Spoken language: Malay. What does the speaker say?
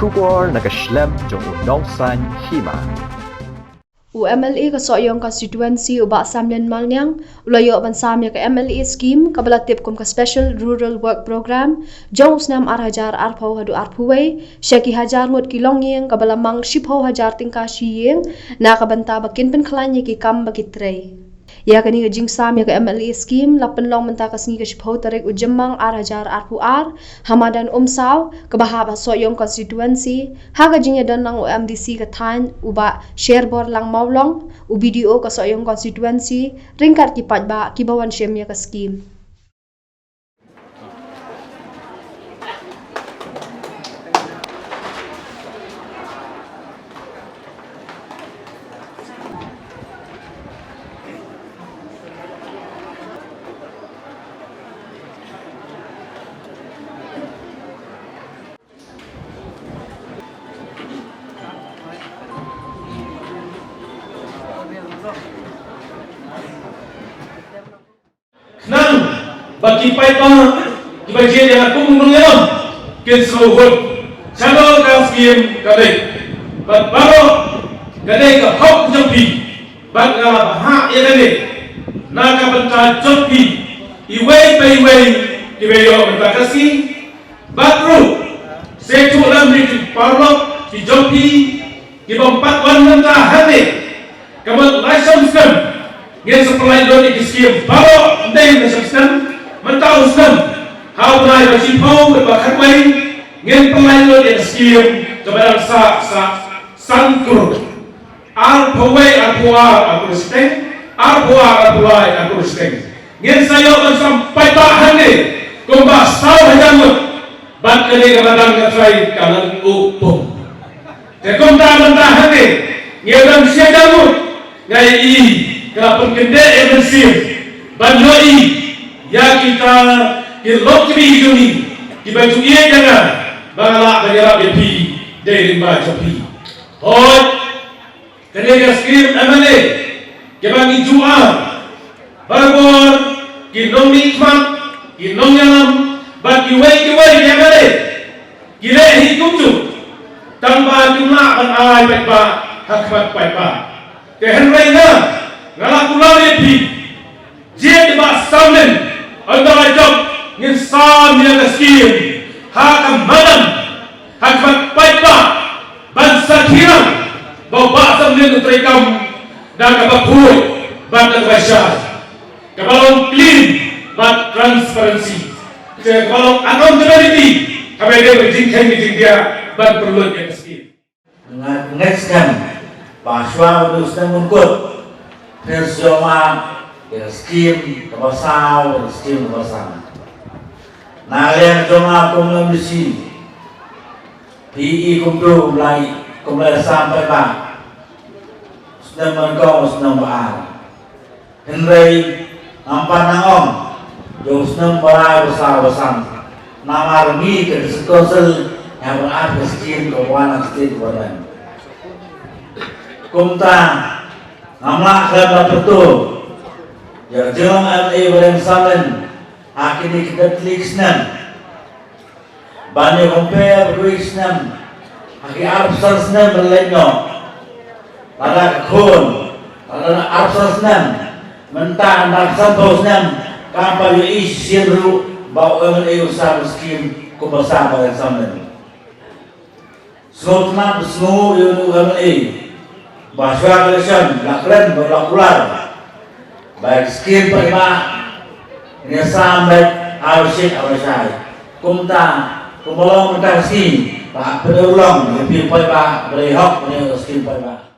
Shubor nakaslem jong unongsan hima. UMLA kasoyong constituency ubak samlian malnyang ulayo bansamya ka MLA scheme kabalatip kum ka special rural work program jong usnam arhajar arpau hadu arpuway syaki hajar mut kilongyeng kabalamang shipho hajar tingka shiyeng na kabanta bakin penklanya ki kam bakitrey ya kani jing samya ka MLA scheme lapen long menta kasngi ka shipho tarik ujemmang arhajar arpu ar hamadan umsaw kabahaba soyong constituency haga jingya dan lang UMDC ka than uba share bor lang maulong u BDO ka soyong constituency ringkat ki patba ki bawan syemya ka scheme. Nang bagi paipa di bagian yang aku mengenal keseluruhan channel kaskim kadai baru kadai ke hok jampi bangala hak yang ini naga bentar jampi iway payway di bayo bentar kasih baru setu dalam di parlok di jampi di bampat wan bentar hati kamu license ngin supply loan di skim bawa ndai na system mentau system how nai ba chipo ba khatwai ngin supply loan di skim kepada sangkur al pawai aku steng al pawai aku steng ngin sayo sampai tahan ni kumba saw hajamut bat kene kadang katrai kalan upum te kumta mentah ni ngedam syadamut ngai i kalau kende emersim banjoi ya kita kilok kiri ini di baju ia jangan bangala banyak bepi dari rimba capi hot kene gaskim amane kebangi jua barbor kinong nikmat kinong yalam bagi wei jangan kile hituju tanpa jumlah banai pepa hakmat pepa kehenrena ngalah pulau lepi dia tiba samen antara job ngin sam yang skim hakam malam hakmat paipa bangsa kirang bawa samen terikam dan kapakui bangsa masyarakat kabalong clean but transparency kabalong accountability kami dia berjingkang dia ban perlu yang skim next kan paswa untuk mengikut Persoma, skim, kapasau, skim kapasau. Nalian joma kumlambisi, PE kumdu mulai sampai pak. Sudah mengkau sudah baal. Henry nampak nangom, jauh sudah baal besar. Nama remi ke sekonsel yang berarti skim kawan skim kawan. Kumta Namlah kata betul. Ya jangan LA barang samen. Akhirnya kita klik senam. Banyak compare berduit senam. Akhir arpsal senam berlenyo. Pada khun. Pada arpsal senam. Mentah nak sampai senam. Kampai is siru bau LA usah skim kubasa barang samen. Sotna besmu yunu LA. Bahasa Malaysia lakren berlakular baik skim perima ini sampai awsik awasai kumta kumolong mentasi tak berulang lebih perima berihok ini skim perima